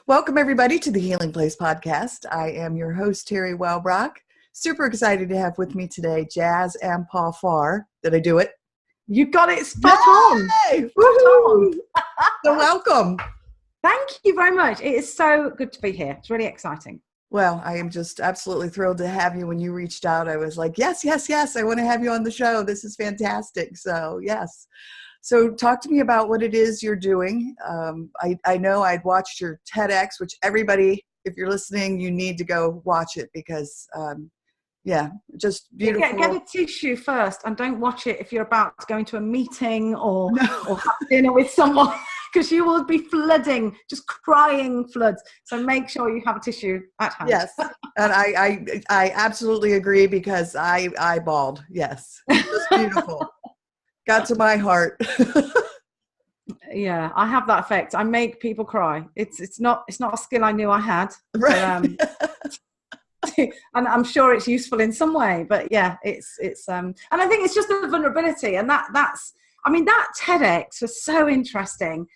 Welcome, everybody, to the Healing Place podcast. I am your host, Teri Wellbrock. Super excited to have with me today Jaz Ampaw-Farr. Did I do it? You got it spot on. Woohoo! So welcome. Thank you very much. It is so good to be here. It's really exciting. Well, I am just absolutely thrilled to have you. When you reached out, I was like, yes, I want to have you on the show. This is fantastic. So, yes. So talk to me about what it is you're doing. I know I'd watched your TEDx, which everybody, if you're listening, you need to go watch it because, just beautiful. Get a tissue first and don't watch it if you're about to go into a meeting or have dinner with someone because you will be flooding, just crying floods. So make sure you have a tissue at hand. Yes, and I absolutely agree because I bawled. Yes, just beautiful. Got to my heart. Yeah, I have that effect. I make people cry. It's not a skill I knew I had. Right. And I'm sure it's useful in some way. But yeah, it's and I think it's just the vulnerability, and that TEDx was so interesting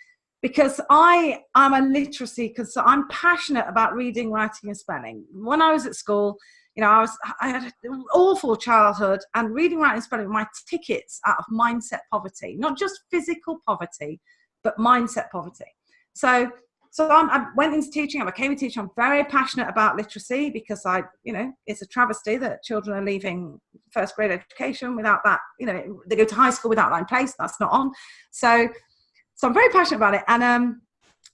because I am a literacy because I'm passionate about reading, writing, and spelling. When I was at school, I had an awful childhood, and reading, writing, and spelling were my tickets out of mindset poverty, not just physical poverty, but mindset poverty. So I went into teaching. I became a teacher. I'm very passionate about literacy because it's a travesty that children are leaving first grade education without that. They go to high school without that in place. That's not on. So I'm very passionate about it.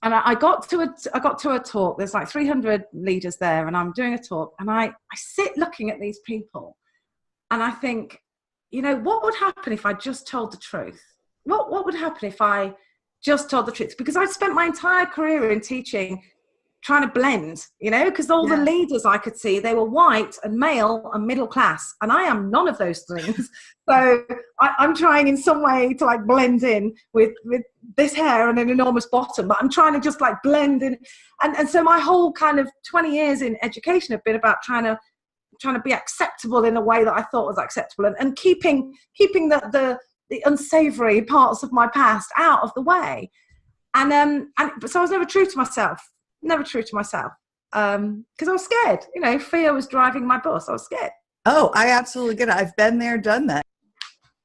And I got to a talk. There's like 300 leaders there, and I'm doing a talk, and I sit looking at these people, and I think, what would happen if I just told the truth? What would happen if I just told the truth? Because I spent my entire career in teaching trying to blend, because all the leaders I could see, they were white and male and middle class, and I am none of those things. So I'm trying in some way to like blend in with this hair and an enormous bottom, but I'm trying to just like blend in. And so my whole kind of 20 years in education have been about trying to be acceptable in a way that I thought was acceptable, and keeping the unsavory parts of my past out of the way. And so I was never true to myself. Because I was scared. Fear was driving my bus. I was scared. Oh, I absolutely get it. I've been there, done that.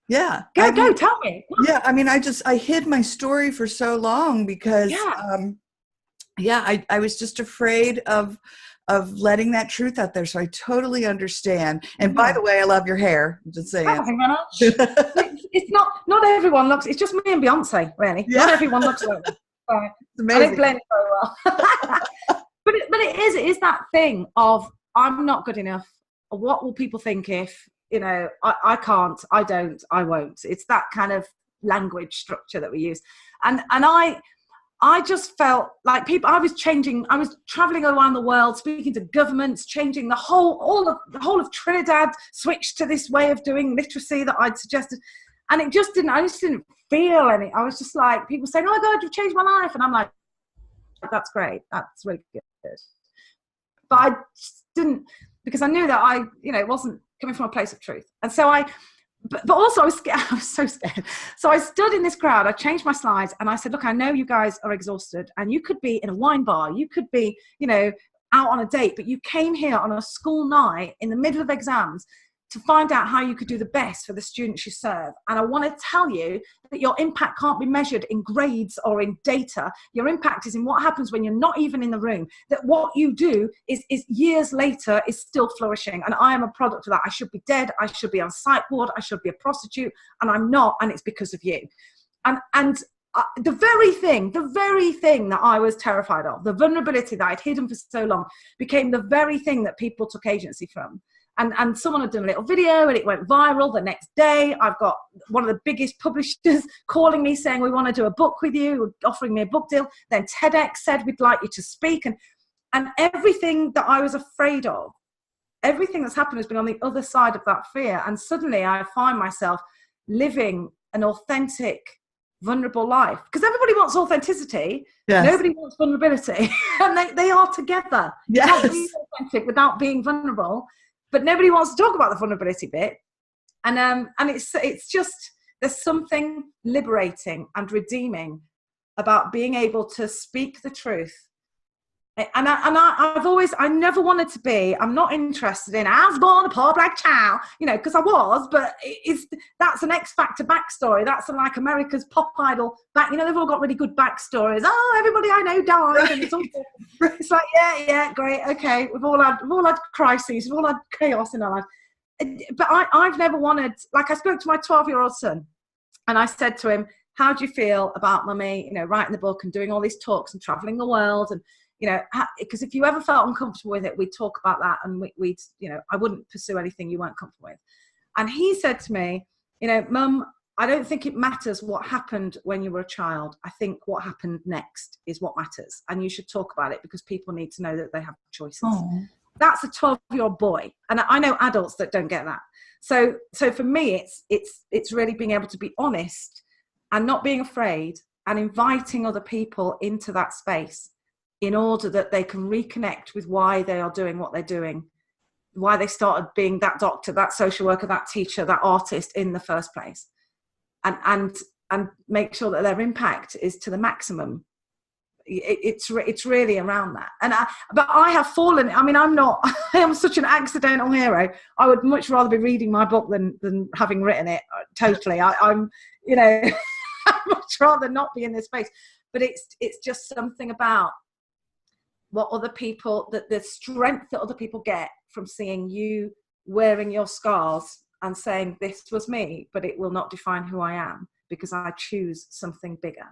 Yeah. Go, tell me. Yeah, I hid my story for so long because, I was just afraid of letting that truth out there. So I totally understand. And by the way, I love your hair. I'm just saying. Thank you very much. It's not everyone looks. It's just me and Beyonce, really. Yeah. Not everyone looks like that. It's amazing. I don't blend very well. but it is that thing of I'm not good enough. What will people think if I can't, I don't, I won't. It's that kind of language structure that we use, and I just felt like I was traveling around the world, speaking to governments, changing the whole of Trinidad switched to this way of doing literacy that I'd suggested. And I just didn't feel any. I was just like, people saying, oh my God, you've changed my life. And I'm like, that's great. That's really good. But I just didn't, because I knew that it wasn't coming from a place of truth. And so but also I was scared. I was so scared. So I stood in this crowd. I changed my slides and I said, look, I know you guys are exhausted and you could be in a wine bar. You could be, out on a date, but you came here on a school night in the middle of exams to find out how you could do the best for the students you serve. And I want to tell you that your impact can't be measured in grades or in data. Your impact is in what happens when you're not even in the room. That what you do is years later is still flourishing. And I am a product of that. I should be dead. I should be on psych ward. I should be a prostitute. And I'm not. And it's because of you. And the very thing that I was terrified of, the vulnerability that I'd hidden for so long, became the very thing that people took agency from. And someone had done a little video and it went viral the next day. I've got one of the biggest publishers calling me saying, we want to do a book with you, offering me a book deal. Then TEDx said, we'd like you to speak. And everything that I was afraid of, everything that's happened has been on the other side of that fear. And suddenly I find myself living an authentic, vulnerable life. Because everybody wants authenticity. Yes. Nobody wants vulnerability. And they are together. Yes. Not being authentic without being vulnerable. But nobody wants to talk about the vulnerability bit. And it's just, there's something liberating and redeeming about being able to speak the truth I never wanted to be, I'm not interested in, I was born a poor black child, you know, because I was, but that's an X Factor backstory. That's like America's pop idol back, you know, they've all got really good backstories. Oh, everybody I know died. Right. And it's like, yeah, great. Okay. We've all had crises. We've all had chaos in our life. But I've never wanted, like I spoke to my 12-year-old son and I said to him, how do you feel about mummy, you know, writing the book and doing all these talks and traveling the world? And, you know, because if you ever felt uncomfortable with it, we'd talk about that, and we'd, you know, I wouldn't pursue anything you weren't comfortable with. And he said to me, you know, Mum, I don't think it matters what happened when you were a child. I think what happened next is what matters. And you should talk about it because people need to know that they have choices. Aww. That's a 12-year-old boy. And I know adults that don't get that. So for me, it's really being able to be honest and not being afraid and inviting other people into that space in order that they can reconnect with why they are doing what they're doing, why they started being that doctor, that social worker, that teacher, that artist in the first place, and make sure that their impact is to the maximum. It's really around that. But I have fallen. I mean, I am such an accidental hero. I would much rather be reading my book than having written it. Totally. I'm, you know, I'd much rather not be in this space. But it's just something about what other people, the strength that other people get from seeing you wearing your scars and saying, this was me, but it will not define who I am because I choose something bigger.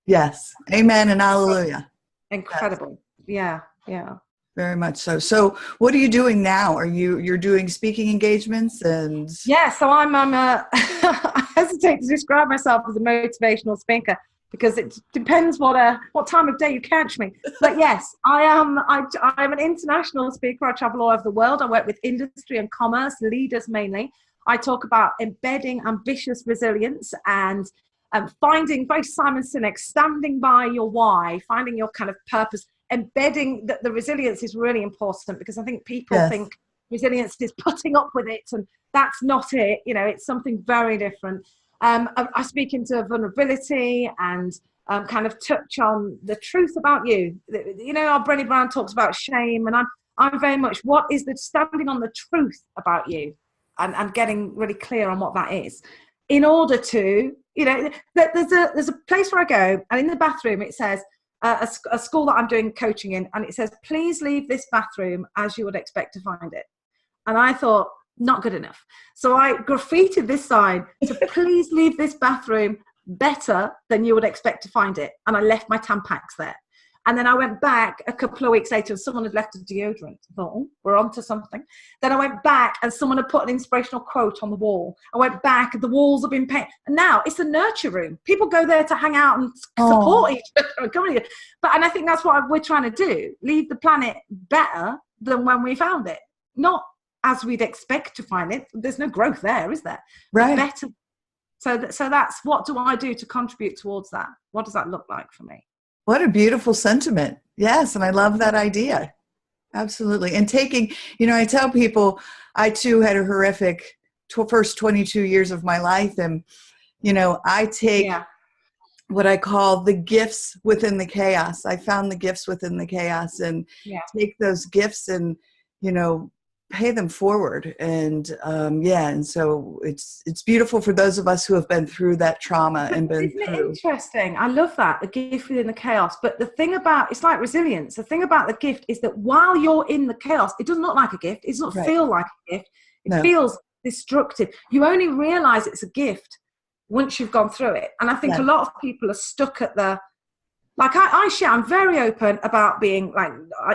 Yes. Amen and hallelujah. Incredible. Yes. Yeah. Very much so. So what are you doing now? You're doing speaking engagements and... Yeah, so I'm I hesitate to describe myself as a motivational speaker because it depends what time of day you catch me. But yes, I'm an international speaker. I travel all over the world. I work with industry and commerce leaders mainly. I talk about embedding ambitious resilience and finding, very Simon Sinek, standing by your why, finding your kind of purpose, embedding that the resilience is really important because I think people think resilience is putting up with it, and that's not it. You know, it's something very different. I speak into vulnerability and kind of touch on the truth about you. You know, our Brené Brown talks about shame, and I'm very much what is the standing on the truth about you and getting really clear on what that is in order to, you know, there's a place where I go and in the bathroom it says a school that I'm doing coaching in, and it says, please leave this bathroom as you would expect to find it. And I thought, not good enough. So I graffitied this sign to please leave this bathroom better than you would expect to find it. And I left my Tampax there. And then I went back a couple of weeks later and someone had left a deodorant. I thought, oh, we're onto something. Then I went back and someone had put an inspirational quote on the wall. I went back and the walls have been painted. And now it's a nurture room. People go there to hang out and support each other. And I think that's what we're trying to do. Leave the planet better than when we found it. Not as we'd expect to find it. There's no growth there, is there? Right. Better. So that's, what do I do to contribute towards that? What does that look like for me? What a beautiful sentiment. Yes. And I love that idea. Absolutely. And taking, you know, I tell people I too had a horrific first 22 years of my life. And, you know, I take what I call the gifts within the chaos. I found the gifts within the chaos and take those gifts and, you know, pay them forward. And and so it's beautiful for those of us who have been through that trauma and been Isn't it interesting? I love that, the gift within the chaos. But the thing about, it's like resilience. The thing about the gift is that while you're in the chaos, it doesn't look like a gift. It doesn't feel like a gift. It feels destructive. You only realize it's a gift once you've gone through it. And I think a lot of people are stuck at the, like I share, I'm very open about being like,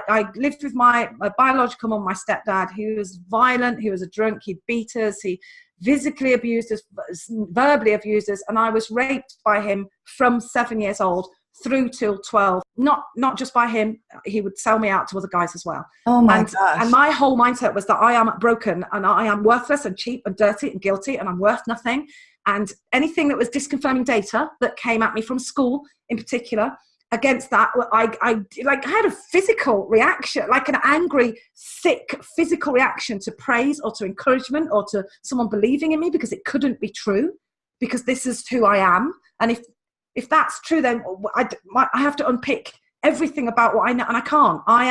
I lived with my biological mum, my stepdad, who was violent, he was a drunk, he'd beat us, he physically abused us, verbally abused us, and I was raped by him from 7 years old through till 12. Not just by him, he would sell me out to other guys as well. Oh my gosh. And my whole mindset was that I am broken and I am worthless and cheap and dirty and guilty and I'm worth nothing. And anything that was disconfirming data that came at me from school in particular, against that, I had a physical reaction, like an angry, sick physical reaction to praise or to encouragement or to someone believing in me because it couldn't be true, because this is who I am. And if that's true, then I have to unpick everything about what I know, and I can't. I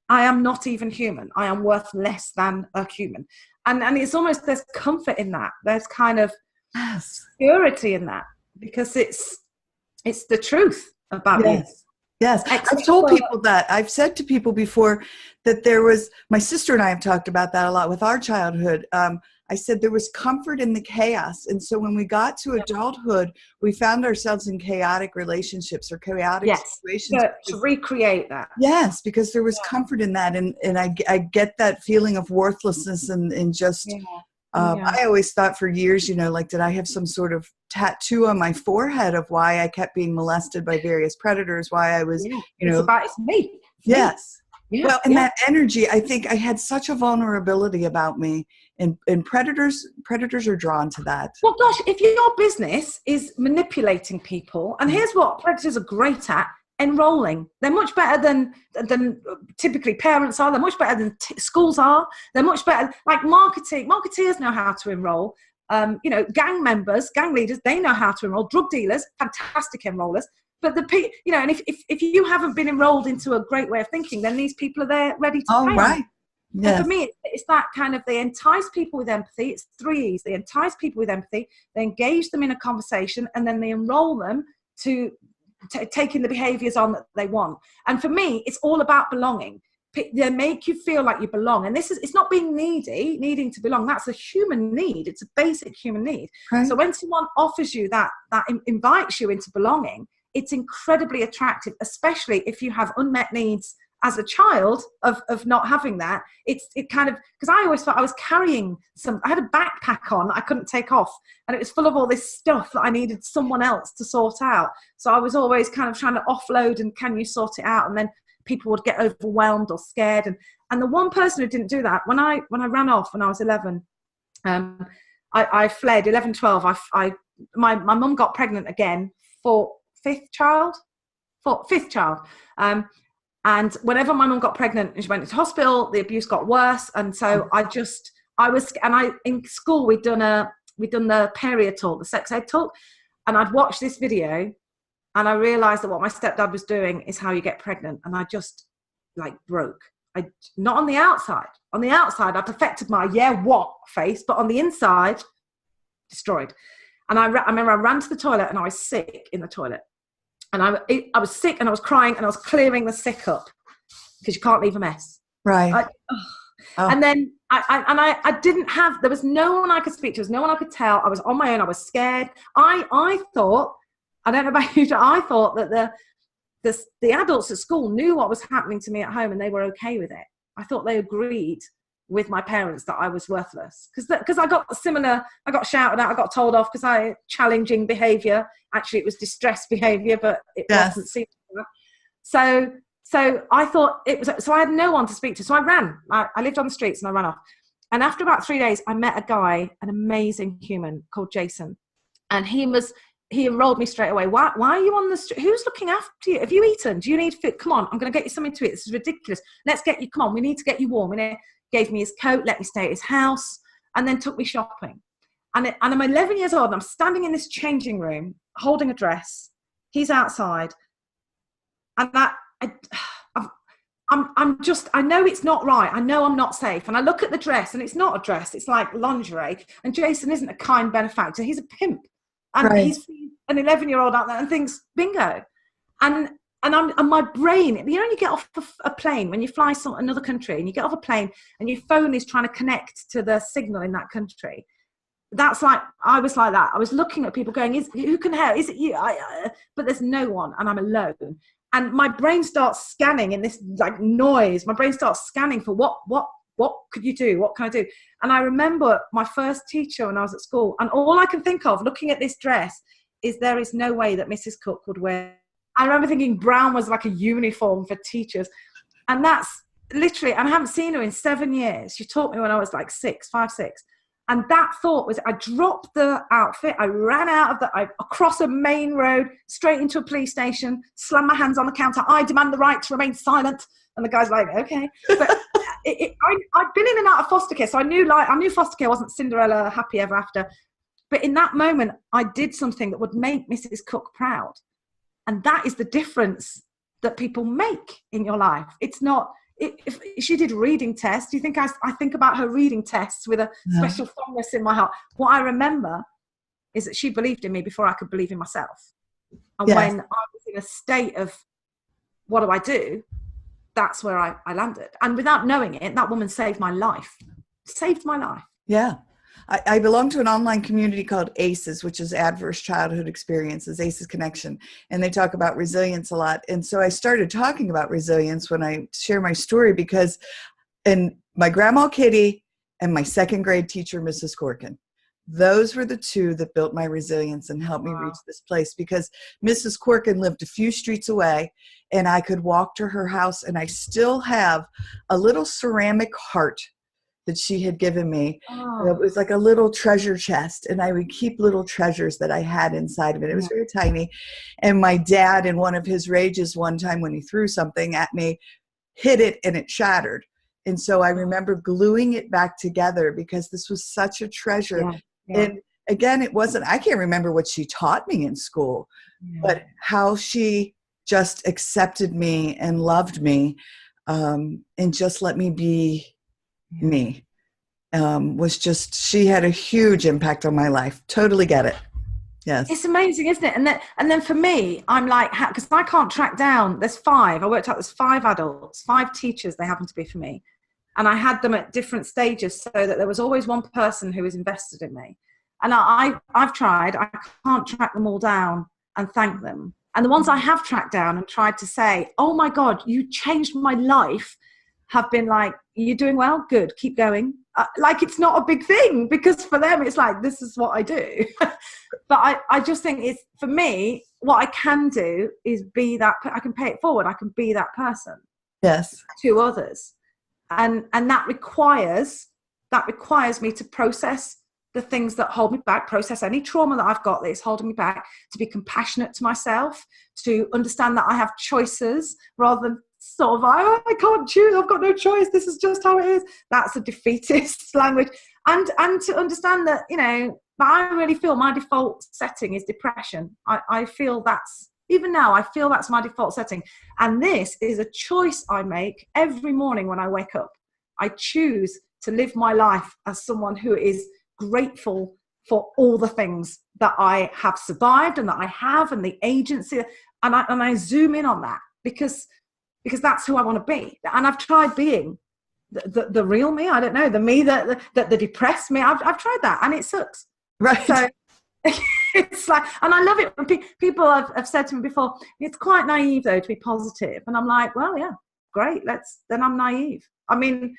am not even human. I am worth less than a human. And it's almost, there's comfort in that. There's kind of security in that, because it's the truth about you. Yes. I've told people that. I've said to people before that there was, my sister and I have talked about that a lot with our childhood. I said there was comfort in the chaos. And so when we got to adulthood, we found ourselves in chaotic relationships or chaotic situations. To recreate that. Yes, because there was comfort in that. And I get that feeling of worthlessness and just, I always thought for years, you know, like, did I have some sort of tattoo on my forehead of why I kept being molested by various predators, why I was, you know. It's me. Yes. Yeah, well, and that energy, I think I had such a vulnerability about me, and predators are drawn to that. Well, gosh, if your business is manipulating people, and here's what predators are great at: enrolling. They're much better than typically parents are. They're much better than schools are. They're much better, like marketing. Marketeers know how to enroll. You know, gang members, gang leaders, they know how to enroll. Drug dealers, fantastic enrollers. But you know, and if you haven't been enrolled into a great way of thinking, then these people are there ready to pay. Right. Yes. And for me, it's that kind of, they entice people with empathy. It's 3 E's. They entice people with empathy. They engage them in a conversation, and then they enroll them to taking the behaviors on that they want. And for me, it's all about belonging. They make you feel like you belong. And it's not being needing to belong. That's a human need. It's a basic human need. Right. So when someone offers you that invites you into belonging, it's incredibly attractive, especially if you have unmet needs as a child of not having that. It kind of, because I always felt I was carrying I had a backpack on that I couldn't take off, and it was full of all this stuff that I needed someone else to sort out. So I was always kind of trying to offload, and can you sort it out? And then people would get overwhelmed or scared. And the one person who didn't do that, when I ran off when I was 11, I fled, 11, 12. My mum got pregnant again for fifth child. And whenever my mum got pregnant and she went into hospital, the abuse got worse. And so in school, we'd done the period talk, the sex ed talk. And I'd watched this video, and I realized that what my stepdad was doing is how you get pregnant. And I just broke. Not on the outside. On the outside, I perfected my face, but on the inside, destroyed. And I remember I ran to the toilet, and I was sick in the toilet. And I was sick, and I was crying, and I was clearing the sick up, because you can't leave a mess. Right. And then I didn't have, there was no one I could speak to. There was no one I could tell. I was on my own. I was scared. I thought, I don't know about you, I thought that the adults at school knew what was happening to me at home, and they were okay with it. I thought they agreed with my parents that I was worthless, because I got shouted at, I got told off because I challenging behavior. Actually, it was distress behavior, but it wasn't seen. So I thought it was, so I had no one to speak to. So I ran. I lived on the streets, and I ran off. And after about 3 days, I met a guy, an amazing human called Jason, and he enrolled me straight away. Why are you on the street? Who's looking after you? Have you eaten? Do you need food? Come on, I'm going to get you something to eat. This is ridiculous. Come on, we need to get you warm. Gave me his coat, let me stay at his house, and then took me shopping. And I'm 11 years old, and I'm standing in this changing room, holding a dress. He's outside. And I know it's not right. I know I'm not safe. And I look at the dress, and it's not a dress. It's like lingerie. And Jason isn't a kind benefactor. He's a pimp. And he's an 11-year-old out there and thinks, bingo. And my brain, you know, you get off a plane when you fly another country, and you get off a plane and your phone is trying to connect to the signal in that country. I was like that. I was looking at people going, who can help? Is it you? But there's no one, and I'm alone. And my brain starts scanning in this noise. My brain starts scanning for what could you do? What can I do? And I remember my first teacher when I was at school, and all I can think of looking at this dress is there is no way that Mrs. Cook would wear. I remember thinking brown was like a uniform for teachers. And that's literally, and I haven't seen her in 7 years. She taught me when I was 5, 6. And that thought was, I dropped the outfit, I ran out of across a main road, straight into a police station, slammed my hands on the counter. I demand the right to remain silent. And the guy's like, okay. But I'd been in and out of foster care. So I knew foster care wasn't Cinderella, happy ever after. But in that moment, I did something that would make Mrs. Cook proud. And that is the difference that people make in your life. It's not, if she did reading tests, do you think I think about her reading tests with a special fondness in my heart? What I remember is that she believed in me before I could believe in myself. And when I was in a state of, what do I do? That's where I landed. And without knowing it, that woman saved my life. Saved my life. Yeah. I belong to an online community called ACEs, which is Adverse Childhood Experiences, ACEs Connection. And they talk about resilience a lot. And so I started talking about resilience when I share my story because, and my grandma Kitty and my second grade teacher, Mrs. Corkin, those were the two that built my resilience and helped me reach this place, because Mrs. Corkin lived a few streets away and I could walk to her house, and I still have a little ceramic heart that she had given me. It was like a little treasure chest, and I would keep little treasures that I had inside of it. It was very tiny. And my dad, in one of his rages one time when he threw something at me, hit it and it shattered. And so I remember gluing it back together because this was such a treasure. And again, it wasn't, I can't remember what she taught me in school, but how she just accepted me and loved me, and just let me be me, was just, she had a huge impact on my life. Totally get it. Yes. It's amazing, isn't it? And then for me, I'm like, because I can't track down, there's 5, I worked out there's 5 adults, 5 teachers, they happen to be for me. And I had them at different stages so that there was always one person who was invested in me. And I've tried, I can't track them all down and thank them. And the ones I have tracked down and tried to say, oh my God, you changed my life, have been like, you're doing well, good, keep going. Like, it's not a big thing, because for them, it's like, this is what I do. But I just think it's, for me, what I can do is be that, I can pay it forward. I can be that person. Yes. To others. And that requires me to process the things that hold me back, process any trauma that I've got that is holding me back, to be compassionate to myself, to understand that I have choices rather than sort of, I can't choose, I've got no choice, this is just how it is. That's a defeatist language. And to understand that, you know, I really feel my default setting is depression. I feel that's, even now, I feel that's my default setting. And this is a choice I make every morning when I wake up. I choose to live my life as someone who is grateful for all the things that I have survived and that I have, and the agency. And I zoom in on that because that's who I want to be. And I've tried being the real me. I don't know, the me that the depressed me. I've tried that, and it sucks. Right. So it's like, and I love it when people have said to me before, it's quite naive though to be positive. And I'm like, well, yeah, great. Then I'm naive. I mean,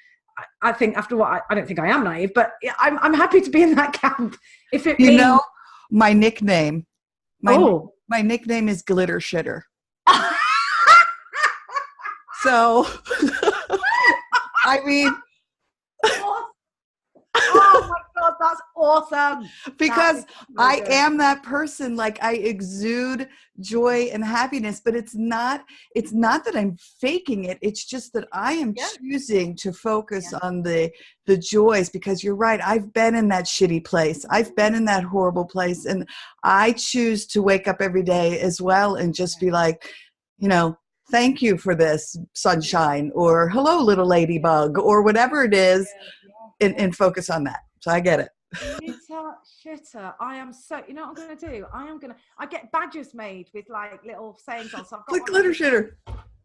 I think after what I don't think I am naive, but I'm happy to be in that camp. If it means, know, my nickname, my nickname is Glitter Shitter. So, I mean, oh my God, that's awesome. Because I am that person. Like, I exude joy and happiness, but it's not that I'm faking it. It's just that I am choosing to focus on the joys, because you're right. I've been in that shitty place. I've been in that horrible place. And I choose to wake up every day as well and just be like, you know, thank you for this sunshine, or hello, little ladybug, or whatever it is, and focus on that. So I get it. Shitter. I am so, you know what I'm going to do? I get badges made with like little sayings on. So I've got Glitter Shitter.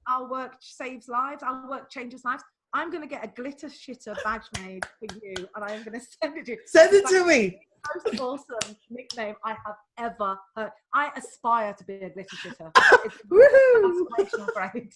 Our work saves lives. Our work changes lives. I'm going to get a Glitter Shitter badge made for you, and I am going to send it to you. Send it to me. Most awesome nickname I have ever heard. I aspire to be a Glitter Shitter. It's an aspirational grade.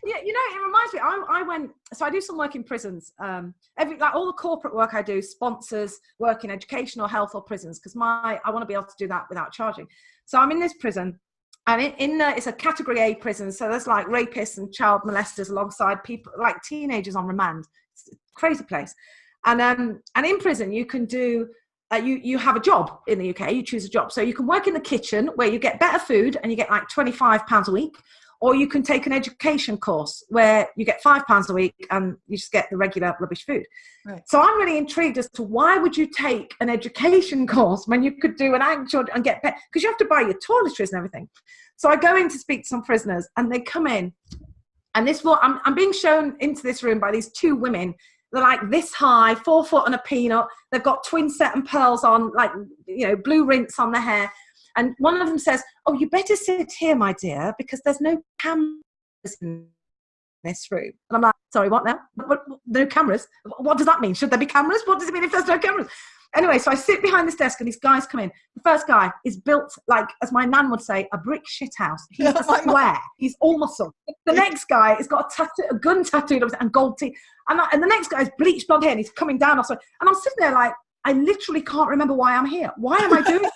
Yeah, you know, it reminds me, I went, so I do some work in prisons. Like all the corporate work I do, sponsors work in education or health or prisons, because I want to be able to do that without charging. So I'm in this prison, and it's a category A prison. So there's like rapists and child molesters alongside people, like teenagers on remand. It's a crazy place. And in prison, you can do, you have a job in the UK, you choose a job. So you can work in the kitchen where you get better food and you get like £25 a week. Or you can take an education course where you get £5 a week and you just get the regular rubbish food. Right. So I'm really intrigued as to why would you take an education course when you could do an actual and get better, because you have to buy your toiletries and everything. So I go in to speak to some prisoners and they come in, and I'm being shown into this room by these two women. They're like this high, 4 foot and a peanut. They've got twin set and pearls on, like, you know, blue rinse on their hair. And one of them says, "Oh, you better sit here, my dear, because there's no cameras in this room." And I'm like, "Sorry, what now? No cameras? What does that mean? Should there be cameras? What does it mean if there's no cameras?" Anyway, so I sit behind this desk and these guys come in. The first guy is built like, as my nan would say, a brick shithouse. He's a square. He's all muscle. The next guy has got a gun tattooed on his and gold teeth. And the next guy is bleached blonde hair and he's coming down. And I'm sitting there like, I literally can't remember why I'm here. Why am I doing this?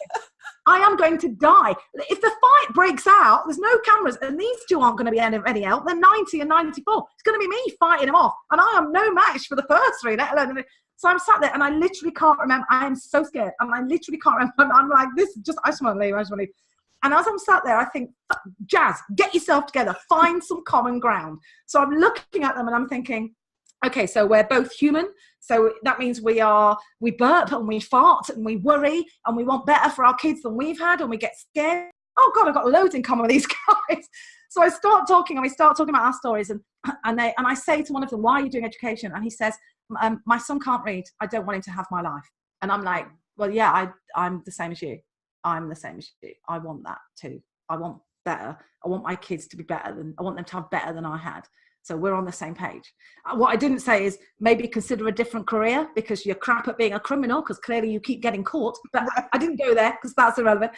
I am going to die. If the fight breaks out, there's no cameras, and these two aren't going to be any help. They're 90 and 94. It's going to be me fighting them off, and I am no match for the first three, let alone. So I'm sat there, and I literally can't remember. I am so scared, and I literally can't remember. I'm like, I just want to leave. And as I'm sat there, I think, Jaz, get yourself together. Find some common ground. So I'm looking at them, and I'm thinking, okay, so we're both human. So that means we burp and we fart and we worry and we want better for our kids than we've had, and we get scared. Oh God, I've got loads in common with these guys. So I start talking and we start talking about our stories, and I say to one of them, "Why are you doing education?" And he says, "My son can't read. I don't want him to have my life." And I'm like, "Well, yeah, I'm the same as you. I'm the same as you. I want that too. I want better. I want my kids to be better I want them to have better than I had. So we're on the same page." What I didn't say is maybe consider a different career because you're crap at being a criminal, because clearly you keep getting caught. But I didn't go there because that's irrelevant.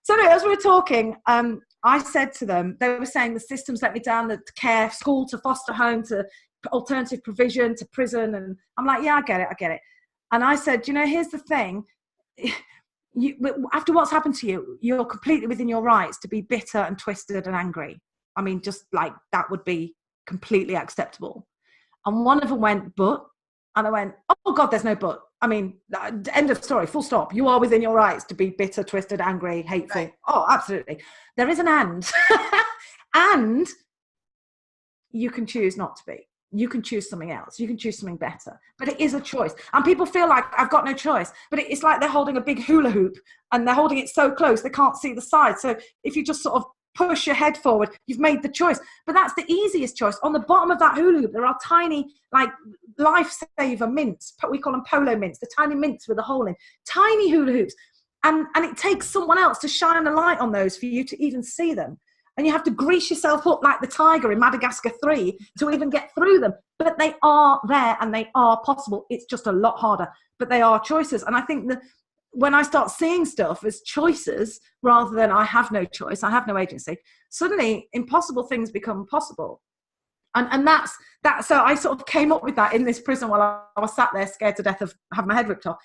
So anyway, as we were talking, I said to them, they were saying the system's let me down, the care, school to foster home to alternative provision to prison. And I'm like, yeah, I get it. And I said, here's the thing. After what's happened to you, you're completely within your rights to be bitter and twisted and angry. I mean, just like that would be completely acceptable. And one of them went, "But," and I went, "Oh God, there's no but. I mean, end of story, full stop. You are within your rights to be bitter, twisted, angry, hateful." Right. Oh, absolutely. There is an and. And you can choose not to be. You can choose something else. You can choose something better. But it is a choice. And people feel like I've got no choice. But it's like they're holding a big hula hoop and they're holding it so close they can't see the side. So if you just sort of push your head forward, you've made the choice. But that's the easiest choice. On the bottom of that hula hoop, there are tiny, like, lifesaver mints. We call them polo mints. The tiny mints with a hole in. Tiny hula hoops. And it takes someone else to shine a light on those for you to even see them. And you have to grease yourself up like the tiger in Madagascar 3 to even get through them. But they are there and they are possible. It's just a lot harder. But they are choices. And I think that when I start seeing stuff as choices rather than I have no choice, I have no agency, suddenly impossible things become possible. And that's that. So I sort of came up with that in this prison while I was sat there scared to death of having my head ripped off.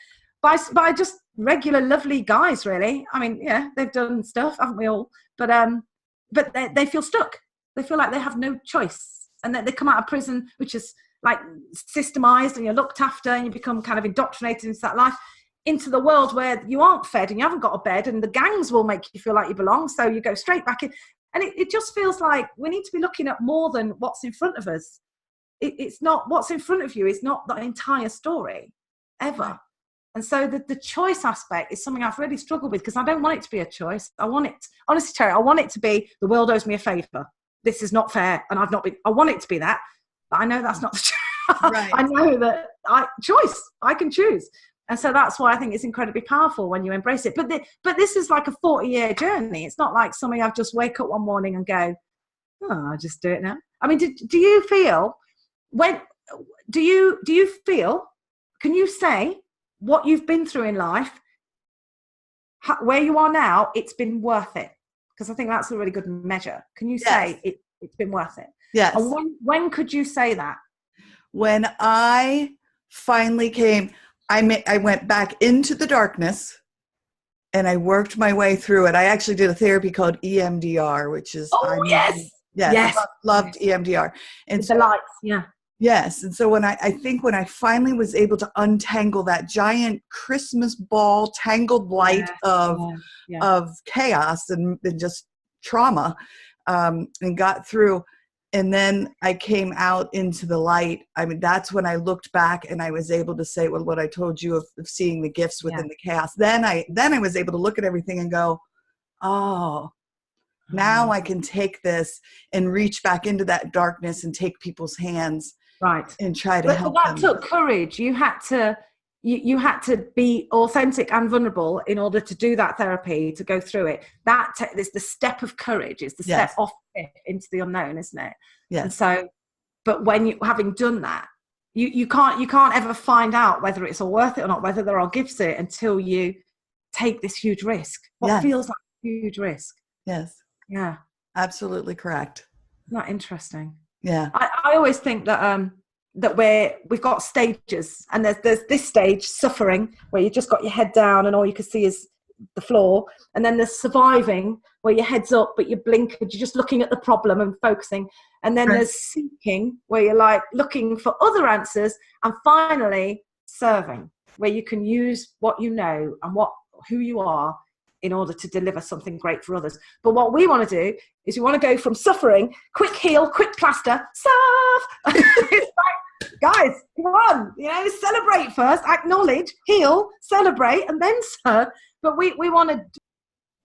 By just regular, lovely guys, really. I mean, yeah, they've done stuff, haven't we all? But they feel stuck. They feel like they have no choice. And that they come out of prison, which is like systemized, and you're looked after and you become kind of indoctrinated into that life, into the world where you aren't fed and you haven't got a bed, and the gangs will make you feel like you belong. So you go straight back in. And it just feels like we need to be looking at more than what's in front of us. It's not what's in front of you. It's not the entire story ever. And so the choice aspect is something I've really struggled with, because I don't want it to be a choice. I want it, honestly, Terry, I want it to be the world owes me a favour. This is not fair. And I've not been, I want it to be that. But I know that's not the truth. Right. I know that I can choose. And so that's why I think it's incredibly powerful when you embrace it. But this is like a 40-year journey. It's not like something I've just wake up one morning and go, "Oh, I'll just do it now." I mean, do you feel, can you say what you've been through in life, where you are now, it's been worth it? Because I think that's a really good measure. Can you say it's been worth it? Yes. And when could you say that? When I finally came, I went back into the darkness and I worked my way through it. I actually did a therapy called Emdr, which is, yes. I loved Emdr. And the lights, yeah. Yes. And so when I think when I finally was able to untangle that giant Christmas ball tangled light of chaos and just trauma, and got through. And then I came out into the light. I mean, that's when I looked back and I was able to say, well, what I told you of seeing the gifts within the chaos. Then I was able to look at everything and go, oh, now I can take this and reach back into that darkness and take people's hands, right, and try to help them. But that them. took courage. You had to be authentic and vulnerable in order to do that therapy, to go through it. That is the step of courage. It's the step off into the unknown, isn't it? Yes. And so, but when you, having done that, you can't ever find out whether it's all worth it or not, whether there are gifts in it, until you take this huge risk. What feels like a huge risk. Yes. Yeah. Absolutely correct. Isn't that interesting? Yeah. I always think that that we've got stages, and there's this stage, suffering, where you just got your head down and all you can see is the floor, and then there's surviving, where your head's up but you're blinkered, you're just looking at the problem and focusing, and then there's seeking, where you're like looking for other answers, and finally serving, where you can use what you know and who you are in order to deliver something great for others. But what we want to do is we want to go from suffering, quick heal, quick plaster, serve. It's like, guys, come on, celebrate first, acknowledge, heal, celebrate, and then serve. But we want to,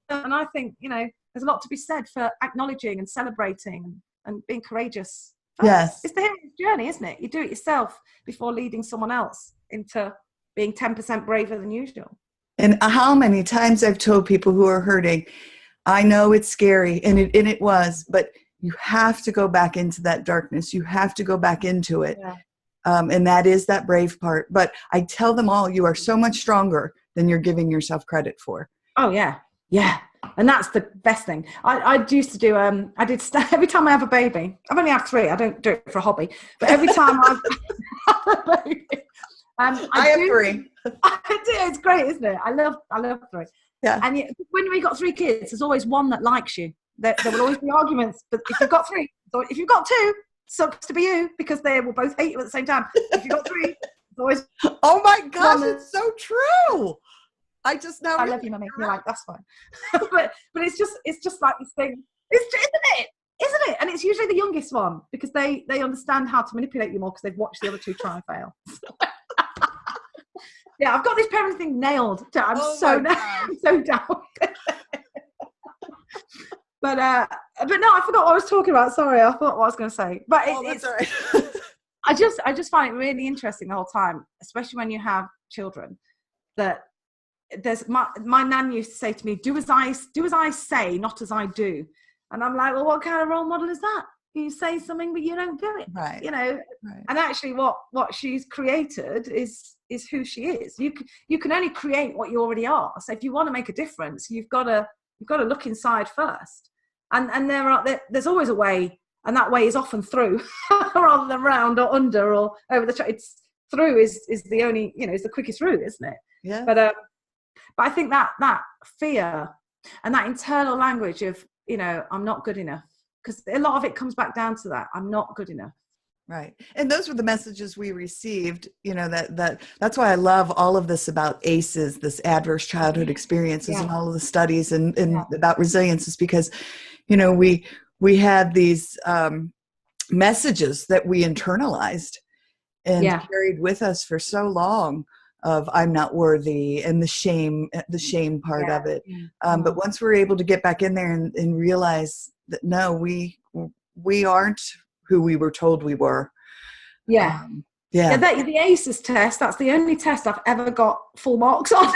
and I think, there's a lot to be said for acknowledging and celebrating and being courageous. Yes. It's the hero's journey, isn't it? You do it yourself before leading someone else into being 10% braver than usual. And how many times I've told people who are hurting, I know it's scary, and it was, but you have to go back into that darkness. You have to go back into it. Yeah. And that is that brave part. But I tell them all, you are so much stronger than you're giving yourself credit for. Oh, yeah. Yeah. And that's the best thing. I used to do, every time I have a baby, I've only had 3. I don't do it for a hobby. But every time I've had a baby, I have 3. I do. It's great, isn't it? I love 3. Yeah. And when we got 3 kids, there's always one that likes you. There will always be arguments. But if you've got 3, so if you've got 2, sucks to be you, because they will both hate you at the same time. If you've got 3, it's always. Oh my gosh, it's so true. I just know. I love you, Mummy. You're like, that's fine. but it's just like this thing. Isn't it? And it's usually the youngest one, because they understand how to manipulate you more, because they've watched the other 2 try and fail. Yeah, I've got this parenting thing nailed. I'm so down. But no, I forgot what I was talking about. Sorry, I thought what I was going to say. But it's all right. I just find it really interesting the whole time, especially when you have children, that there's my nan used to say to me, do as I say, not as I do. And I'm like, well, what kind of role model is that? You say something but you don't do it, right? Right. And actually what she's created is who she is. You can only create what you already are. So if you want to make a difference, you've got to look inside first. And there's always a way, and that way is often through rather than round or under or over the top. It's through is the only, is the quickest route, isn't it? Yeah. But I think that fear and that internal language of, I'm not good enough, because a lot of it comes back down to that. I'm not good enough. Right. And those were the messages we received, that's why I love all of this about ACEs, this adverse childhood experiences, and all of the studies and about resilience, is because, we had these messages that we internalized and carried with us for so long, of I'm not worthy, and the shame part of it. But once we're able to get back in there and realize that, no, we aren't who we were told we were. The ACEs test, that's the only test I've ever got full marks on.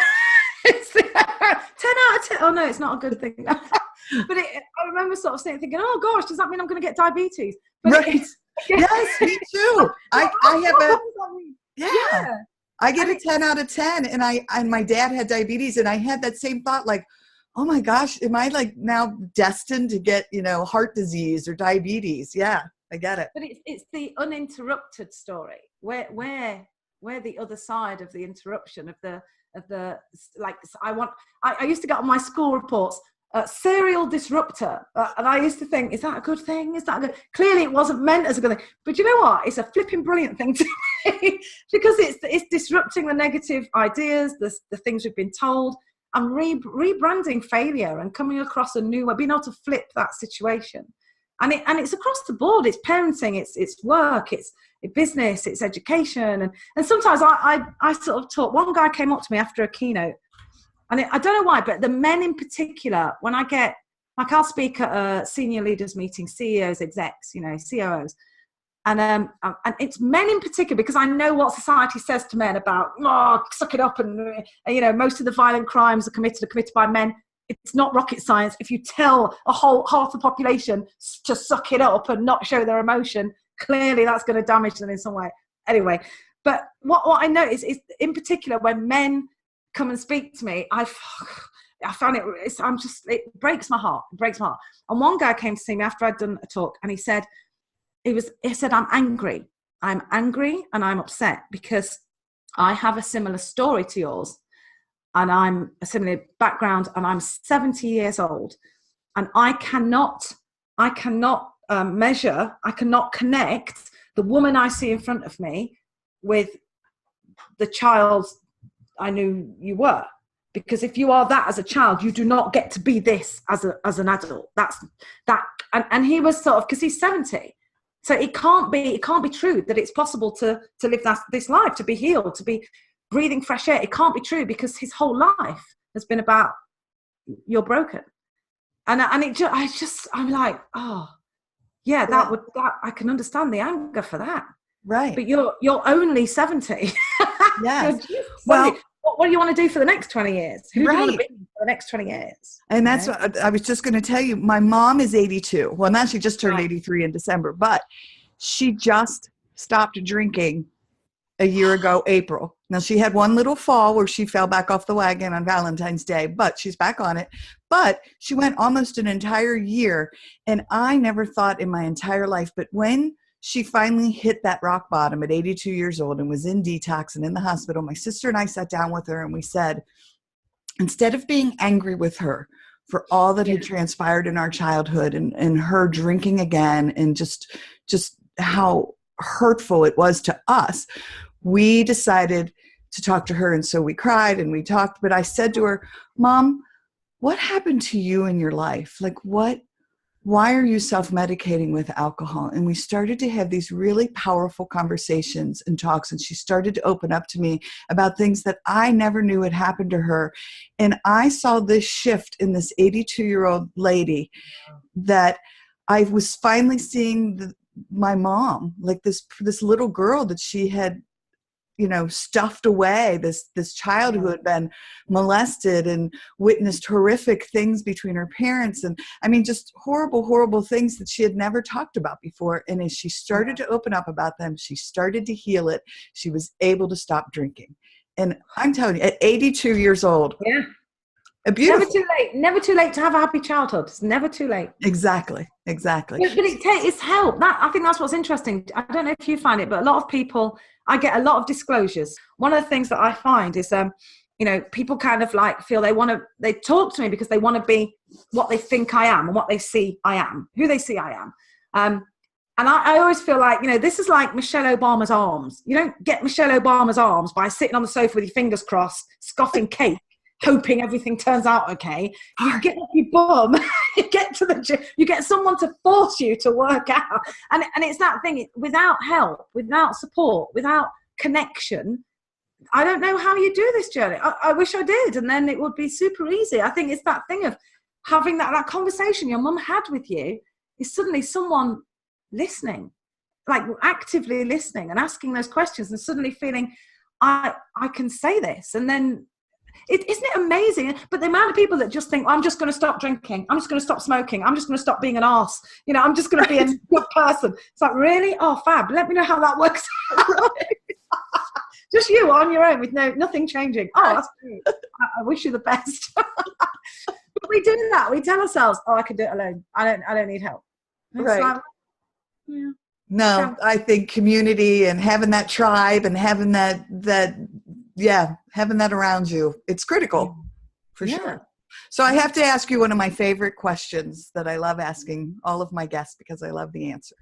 It's 10 out of 10. Oh no, it's not a good thing. But I remember sort of thinking, oh gosh, does that mean I'm going to get diabetes? But right. Yes, me too. I have I get a 10 out of 10, and my dad had diabetes, and I had that same thought, like, oh my gosh, am I like now destined to get, heart disease or diabetes? Yeah, I get it. But it's the uninterrupted story where the other side of the interruption of the like, I used to get on my school reports, serial disruptor, and I used to think, is that a good thing? Clearly it wasn't meant as a good thing, but you know what? It's a flipping brilliant thing to me, because it's disrupting the negative ideas, the things we've been told, I'm rebranding failure and coming across a new way, being able to flip that situation. And it's across the board. It's parenting, it's work, it's business, it's education. And sometimes I sort of talk. One guy came up to me after a keynote, and I don't know why, but the men in particular, when I get, like, I'll speak at a senior leaders meeting, CEOs, execs, COOs, and it's men in particular, because I know what society says to men about, suck it up, and most of the violent crimes are committed by men. It's not rocket science. If you tell a whole half the population to suck it up and not show their emotion, clearly that's going to damage them in some way. Anyway, but what I notice is, in particular, when men come and speak to me, I found it breaks my heart. It breaks my heart. And one guy came to see me after I'd done a talk, and he said, I'm angry. I'm angry and I'm upset because I have a similar story to yours. And I'm a similar background, and I'm 70 years old, and I cannot measure, I cannot connect the woman I see in front of me with the child I knew you were. Because if you are that as a child, you do not get to be this as an adult. That's that. And he was sort of, because he's 70. So it can't be true that it's possible to live this life, to be healed, to be breathing fresh air. It can't be true, because his whole life has been about, you're broken. And I'm like, oh yeah, that I can understand the anger for that. Right. But you're only 70. Yes. Well, what do you want to do for the next 20 years? Who do you want to be for the next 20 years? And that's what I was just going to tell you. My mom is 82. Well, now she just turned 83 in December, but she just stopped drinking a year ago, April. Now, she had one little fall where she fell back off the wagon on Valentine's Day, but she's back on it. But she went almost an entire year, and I never thought in my entire life, but when she finally hit that rock bottom at 82 years old and was in detox and in the hospital, my sister and I sat down with her and we said, instead of being angry with her for all that had transpired in our childhood and her drinking again and just how hurtful it was to us, we decided to talk to her. And so we cried and we talked, but I said to her, Mom, what happened to you in your life? Like, why are you self-medicating with alcohol? And we started to have these really powerful conversations and talks. And she started to open up to me about things that I never knew had happened to her. And I saw this shift in this 82-year-old lady, that I was finally seeing my mom, like this little girl that she had, stuffed away, this child who had been molested and witnessed horrific things between her parents. And I mean, just horrible, horrible things that she had never talked about before. And as she started to open up about them, she started to heal it. She was able to stop drinking. And I'm telling you, at 82 years old, beautiful. Never too late to have a happy childhood. It's never too late. Exactly. But it's help. I think that's what's interesting. I don't know if you find it, but a lot of people, I get a lot of disclosures. One of the things that I find is, people kind of like feel they talk to me because they want to be what they think I am and what they see I am, who they see I am. And I always feel like, this is like Michelle Obama's arms. You don't get Michelle Obama's arms by sitting on the sofa with your fingers crossed, scoffing cake, hoping everything turns out okay. You get off your bum, you get to the gym, you get someone to force you to work out. And it's that thing, without help, without support, without connection, I don't know how you do this journey. I wish I did, and then it would be super easy. I think it's that thing of having that conversation your mum had with you, is suddenly someone listening, like actively listening and asking those questions, and suddenly feeling, I can say this. And then, isn't it amazing? But the amount of people that just think, I'm just going to stop drinking, I'm just going to stop smoking, I'm just going to stop being an arse, I'm just going to be a good person. It's like, really? Oh, fab. Let me know how that works. Just you on your own with nothing changing. Oh, that's great. I wish you the best. But we do that. We tell ourselves, oh, I can do it alone. I don't need help. Right. Like, yeah. No, I think community and having that tribe and having that having that around you, it's critical for sure. So I have to ask you one of my favorite questions that I love asking all of my guests because I love the answer.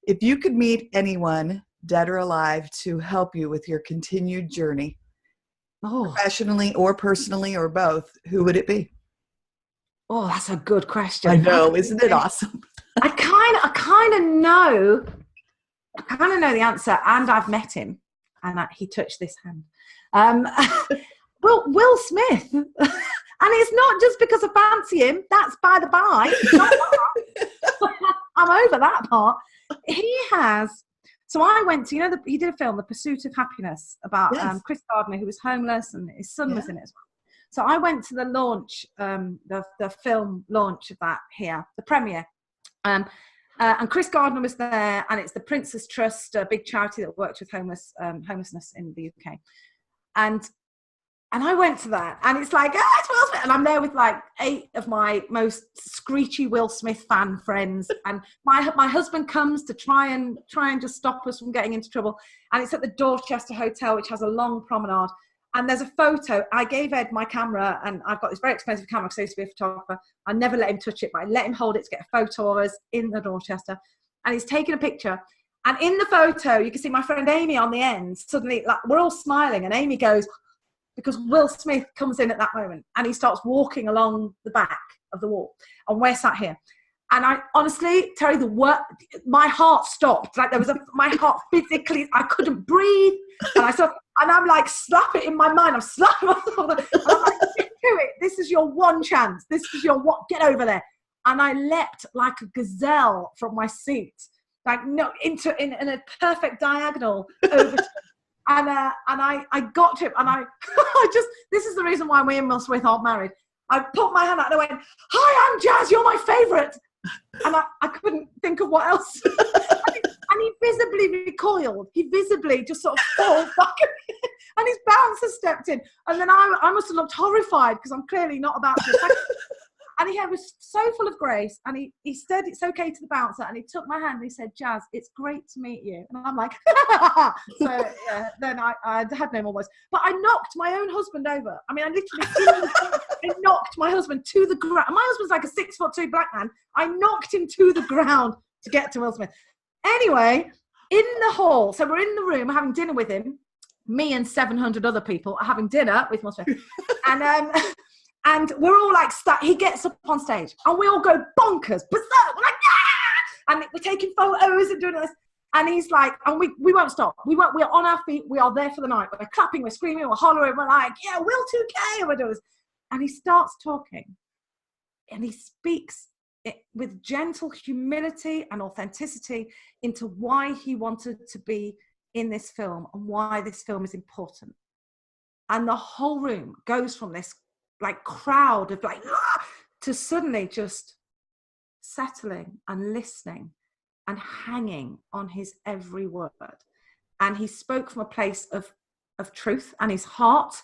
If you could meet anyone, dead or alive, to help you with your continued journey, Oh, Professionally or personally or both, who would it be? oh, that's a good question. I know, isn't it awesome? I kind of know the answer, and I've met him, and he touched this hand. Will Smith, and it's not just because I fancy him. That's by the by. I'm over that part. He has. So I went to, he did a film, The Pursuit of Happiness, about Chris Gardner, who was homeless, and his son was in it as well. So I went to the launch, the film launch of that here, the premiere. And Chris Gardner was there, and it's the Prince's Trust, a big charity that works with homelessness in the UK. And I went to that, and it's like, it's Will Smith. And I'm there with like 8 of my most screechy Will Smith fan friends. And my husband comes to try and just stop us from getting into trouble. And it's at the Dorchester Hotel, which has a long promenade. And there's a photo. I gave Ed my camera, and I've got this very expensive camera because I used to be a photographer. I never let him touch it, but I let him hold it to get a photo of us in the Dorchester. And he's taking a picture. And in the photo, you can see my friend Amy on the end. Suddenly, like, we're all smiling, and Amy goes, because Will Smith comes in at that moment, and he starts walking along the back of the wall, and we're sat here. And I honestly, Teri, my heart stopped. Like my heart physically, I couldn't breathe. And I'm like, slap it in my mind. I'm slapping myself. And I'm like, get to it. This is your one chance. This is your what? Get over there. And I leapt like a gazelle from my seat, like in a perfect diagonal over. And I got to him, and I this is the reason why me and Will Smith aren't married. I put my hand out and I went, "Hi, I'm Jaz. You're my favourite." And I couldn't think of what else. And he visibly recoiled. He visibly just sort of fell back. And his bouncer stepped in. And then I must have looked horrified, because I'm clearly not about to attack. And he was so full of grace. And he said, "It's okay," to the bouncer. And he took my hand and he said, "Jaz, it's great to meet you." And I'm like, so yeah, then I had no more words. But I knocked my own husband over. I mean, I literally knocked my husband to the ground. My husband's like a 6'2" black man. I knocked him to the ground to get to Will Smith. Anyway, in the hall, so we're in the room having dinner with him. Me and 700 other people are having dinner with Will Smith. And we're all like, he gets up on stage, and we all go bonkers, berserk. We're like, yeah! And we're taking photos and doing this. And he's like, and we won't stop. We're on our feet. We are there for the night. We're clapping, we're screaming, we're hollering. We're like, yeah, Will 2K. And we're doing this. And he starts talking, and he speaks with gentle humility and authenticity into why he wanted to be in this film and why this film is important. And the whole room goes from this like crowd of like to suddenly just settling and listening and hanging on his every word. And he spoke from a place of truth and his heart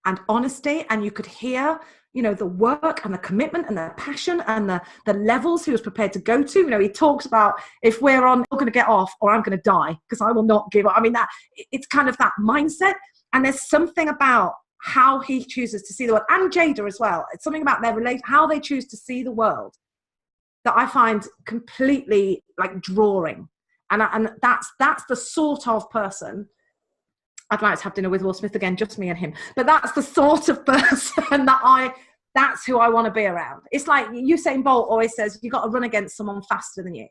and honesty, and you could hear, the work and the commitment and the passion and the levels he was prepared to go to. He talks about, if we're on, I'm going to get off or I'm going to die, because I will not give up. I mean, it's kind of that mindset. And there's something about how he chooses to see the world, and Jada as well. It's something about their relation, how they choose to see the world, that I find completely like drawing. And that's the sort of person I'd like to have dinner with Will Smith again, just me and him. But that's the sort of person that's who I want to be around. It's like Usain Bolt always says, you got to run against someone faster than you.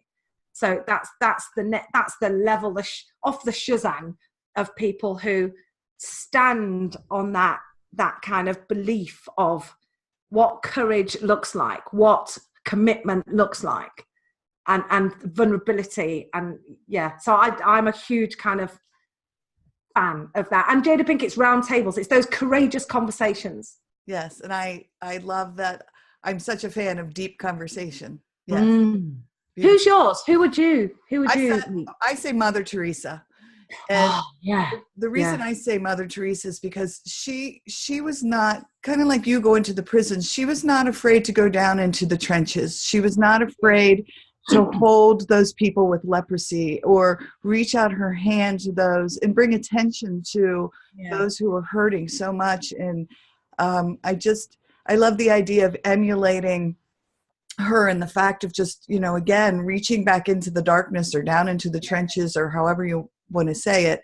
So that's the level off the Shazam of people who stand on that kind of belief of what courage looks like, what commitment looks like, and vulnerability. And yeah, so I'm a huge kind of fan of that. And Jada Pinkett's round tables, it's those courageous conversations. Yes, and I love that. I'm such a fan of deep conversation. Yes. Who's yours? Who would you I say Mother Teresa. And yeah. The reason I say Mother Teresa is because she was not, kind of like you go into the prisons, she was not afraid to go down into the trenches. She was not afraid to hold those people with leprosy or reach out her hand to those and bring attention to those who are hurting so much. And I love the idea of emulating her and the fact of just, again, reaching back into the darkness or down into the trenches or however you want to say it,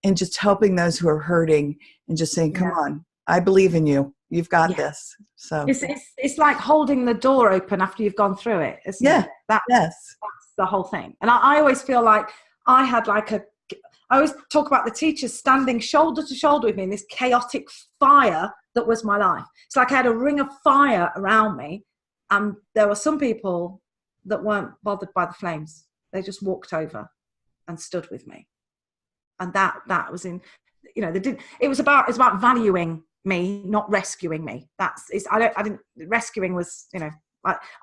and just helping those who are hurting and just saying, come on, I believe in you. You've got this. So it's like holding the door open after you've gone through it, isn't it? That's the whole thing. And I always feel like I had like I always talk about the teachers standing shoulder to shoulder with me in this chaotic fire that was my life. It's like I had a ring of fire around me, and there were some people that weren't bothered by the flames. They just walked over and stood with me. And that was in, you know, it was about valuing me, not rescuing me. Rescuing was, you know,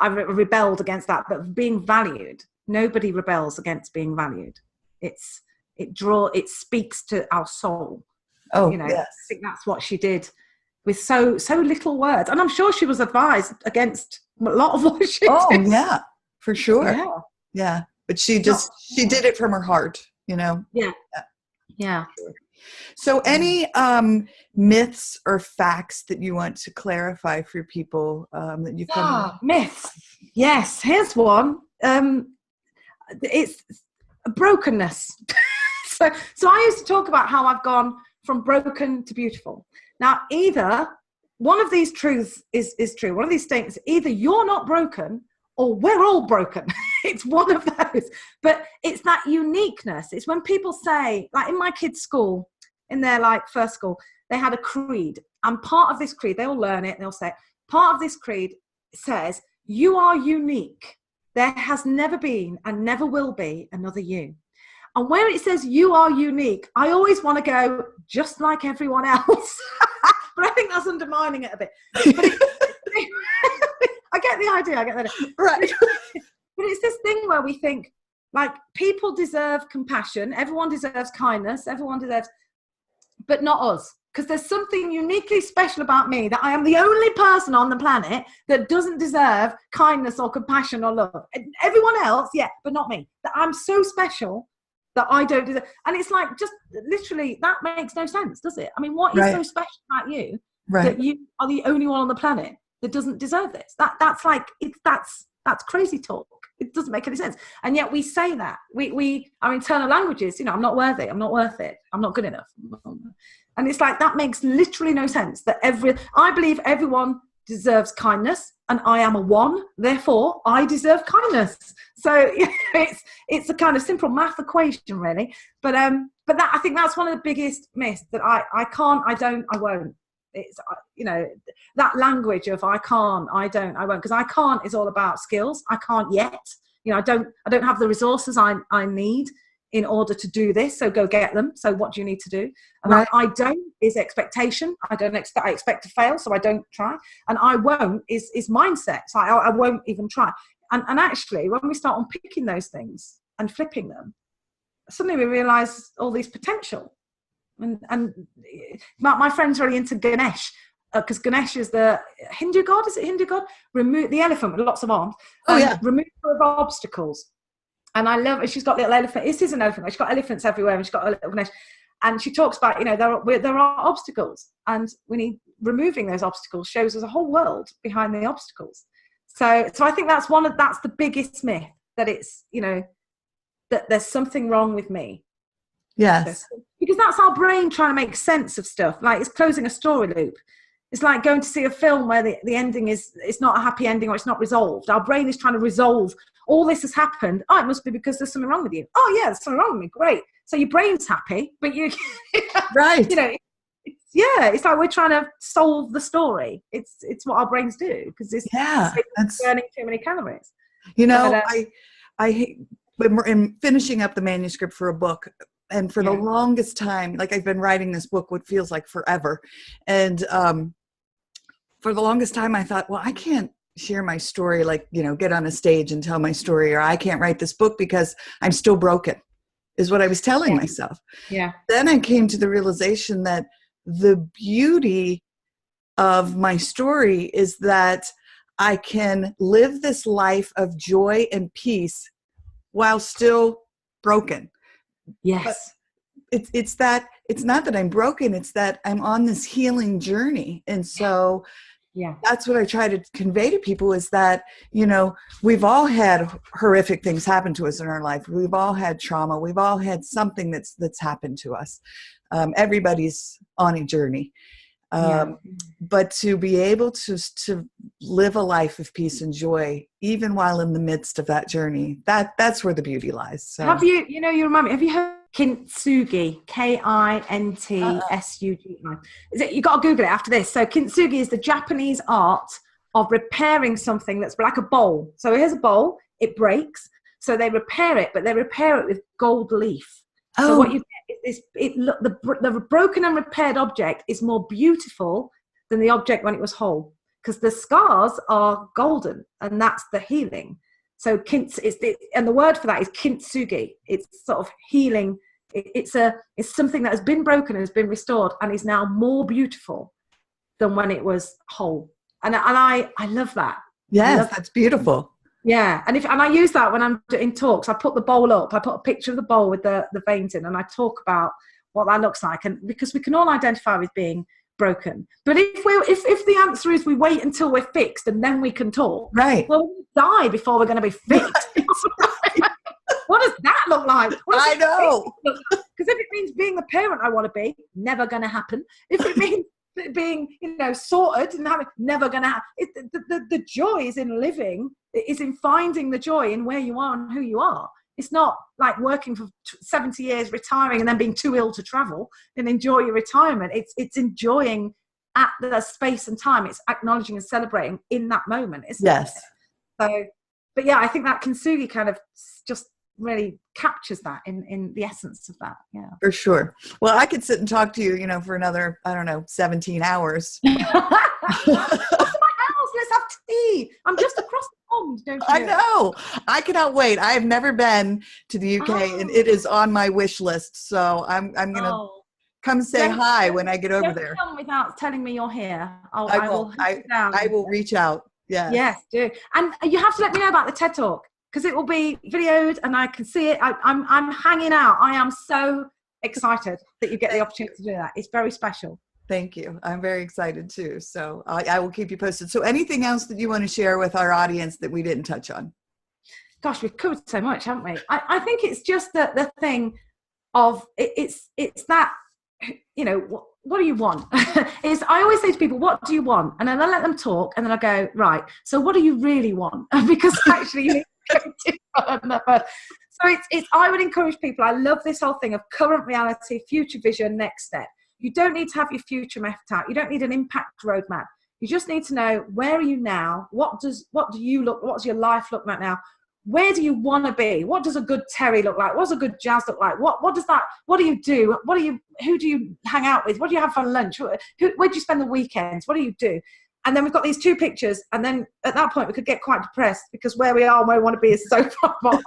I rebelled against that, but being valued, nobody rebels against being valued. It speaks to our soul. Oh, you know, yes. I think that's what she did with so little words. And I'm sure she was advised against a lot of what she did. Oh, yeah, for sure. Yeah. Yeah. But she did it from her heart, you know? Yeah. So any myths or facts that you want to clarify for people that you've come myths. Yes. Here's one. It's brokenness. So I used to talk about how I've gone from broken to beautiful. Now, either one of these truths is true. One of these statements, either you're not broken or we're all broken. It's one of those. But it's that uniqueness. It's when people say, like in my kids' school, in their like first school, they had a creed. And part of this creed, they'll learn it and they'll say, part of this creed says, you are unique. There has never been and never will be another you. And where it says you are unique, I always want to go just like everyone else. But I think that's undermining it a bit. But I get the idea. I get that. Right. But it's this thing where we think, like, people deserve compassion. Everyone deserves kindness. Everyone deserves, but not us. Because there's something uniquely special about me, that I am the only person on the planet that doesn't deserve kindness or compassion or love. Everyone else, yeah, but not me. That I'm so special that I don't deserve. And it's like, just literally, that makes no sense, does it? I mean, what is so special about you that you are the only one on the planet that doesn't deserve this? That's like, that's crazy talk. It doesn't make any sense. And yet we say that. We our internal languages, you know, I'm not worthy, I'm not worth it, I'm not good enough. And it's like, that makes literally no sense. That I believe everyone deserves kindness, and I am a one, therefore I deserve kindness. So it's a kind of simple math equation, really. But that, I think that's one of the biggest myths, that I can't, I don't, I won't. It's, you know, that language of I can't, I don't, I won't, because I can't is all about skills. I can't yet, you know, I don't have the resources I need in order to do this, so go get them. So what do you need to do? And I don't is expectation. I expect to fail, so I don't try. And I won't is mindset. So I won't even try. And actually, when we start unpicking those things and flipping them, suddenly we realize all these potential. And my friend's really into Ganesh, because Ganesh is the Hindu god. Is it Hindu god? Remove the elephant with lots of arms. Remover of obstacles. And I love it. She's got little elephant. This is an elephant. She's got elephants everywhere, and she's got a little Ganesh. And she talks about, you know, there are obstacles, and removing those obstacles shows us a whole world behind the obstacles. So I think that's the biggest myth, that it's, you know, that there's something wrong with me. Yes. Because that's our brain trying to make sense of stuff. Like, it's closing a story loop. It's like going to see a film where the ending it's not a happy ending, or it's not resolved. Our brain is trying to resolve, all this has happened. Oh, it must be because there's something wrong with you. Oh, yeah, there's something wrong with me. Great. So your brain's happy, but you, right. You know, it's like we're trying to solve the story. It's what our brains do, because it's burning too many calories. You know, I'm finishing up the manuscript for a book. And for the longest time, like, I've been writing this book, what feels like forever. And for the longest time, I thought, well, I can't share my story, like, you know, get on a stage and tell my story, or I can't write this book because I'm still broken, is what I was telling myself. Yeah. Then I came to the realization that the beauty of my story is that I can live this life of joy and peace while still broken. Yes. But it's not that I'm broken, it's that I'm on this healing journey. And so that's what I try to convey to people, is that, you know, we've all had horrific things happen to us in our life. We've all had trauma. We've all had something that's happened to us. Everybody's on a journey. But to be able to live a life of peace and joy, even while in the midst of that journey, that's where the beauty lies. So. Have you, you remind me, have you heard kintsugi? Kintsugi. You got to Google it after this. So kintsugi is the Japanese art of repairing something that's like a bowl. So here's a bowl, it breaks. So they repair it, but they repair it with gold leaf. Oh. So what you get is the broken and repaired object is more beautiful than the object when it was whole, because the scars are golden, and that's the healing. So and the word for that is kintsugi. It's sort of healing. It's something that has been broken and has been restored and is now more beautiful than when it was whole. And I love that. Yes, that's beautiful. Yeah, and I use that when I'm doing talks. I put the bowl up. I put a picture of the bowl with the veins in, and I talk about what that looks like. And because we can all identify with being broken, but if the answer is we wait until we're fixed and then we can talk, right? Well, we die before we're going to be fixed. What does that look like? I know. Because if it means being the parent I want to be, never going to happen. If it means being, sorted and having, never going to happen. The joy is in living. Is in finding the joy in where you are and who you are. It's not like working for 70 years, retiring, and then being too ill to travel and enjoy your retirement. It's enjoying at the space and time. It's acknowledging and celebrating in that moment. Yes. So, but yeah, I think that kintsugi kind of just really captures that in the essence of that. Yeah, for sure. Well, I could sit and talk to you, for another, 17 hours. Let's have tea. I'm just across the pond, don't you? I know. I cannot wait. I have never been to the UK, and it is on my wish list. So I'm gonna come say hi when I get over there. Come without telling me you're here. I will reach out. Yeah. Yes, do. And you have to let me know about the TED Talk, because it will be videoed and I can see it. I'm hanging out. I am so excited that you get the opportunity to do that. It's very special. Thank you. I'm very excited too. So I will keep you posted. So anything else that you want to share with our audience that we didn't touch on? Gosh, we've covered so much, haven't we? I think it's just the thing of it's that, what do you want? I always say to people, what do you want? And then I let them talk, and then I go, right, so what do you really want? Because actually you need to go deeper. So I would encourage people, I love this whole thing of current reality, future vision, next step. You don't need to have your future mapped out. You don't need an impact roadmap. You just need to know, where are you now? What's your life look like now? Where do you want to be? What does a good Teri look like? What does a good Jaz look like? What do you do? Who do you hang out with? What do you have for lunch? Where do you spend the weekends? What do you do? And then we've got these two pictures, and then at that point we could get quite depressed, because where we are and where we want to be is so far off.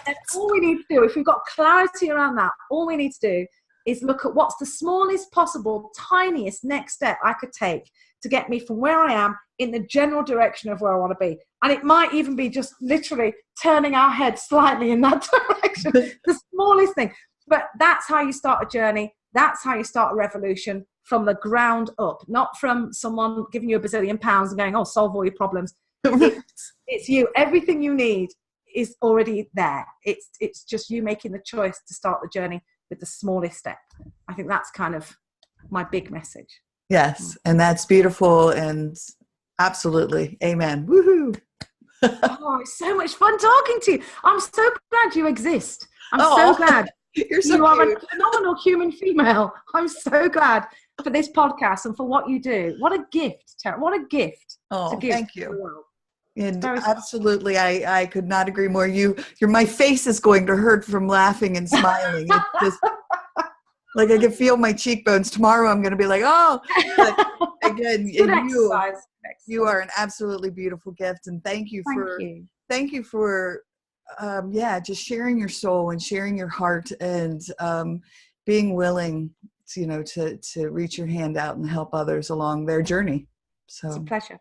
And all we need to do, if we've got clarity around that, all we need to do is look at what's the smallest possible, tiniest next step I could take to get me from where I am in the general direction of where I want to be. And it might even be just literally turning our head slightly in that direction, the smallest thing. But that's how you start a journey. That's how you start a revolution, from the ground up, not from someone giving you £1 billion and going, solve all your problems. It's you. Everything you need is already there. It's just you making the choice to start the journey with the smallest step. I think that's kind of my big message. Yes, and that's beautiful, and absolutely, amen. Woohoo! It's so much fun talking to you. I'm so glad you exist. I'm so glad you are a phenomenal human female. I'm so glad for this podcast and for what you do. What a gift, Teri. What a gift to give. Thank you. And absolutely, I could not agree more. My face is going to hurt from laughing and smiling. It's just like I can feel my cheekbones. Tomorrow I'm going to be like, but again, you are an absolutely beautiful gift, and thank you for just sharing your soul and sharing your heart, and being willing to reach your hand out and help others along their journey. So it's a pleasure.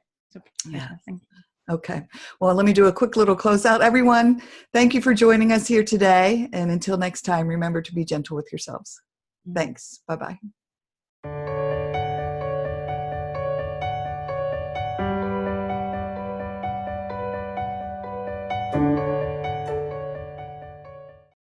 Yeah. Thank you. Okay. Well, let me do a quick little closeout. Everyone, thank you for joining us here today. And until next time, remember to be gentle with yourselves. Thanks. Bye-bye.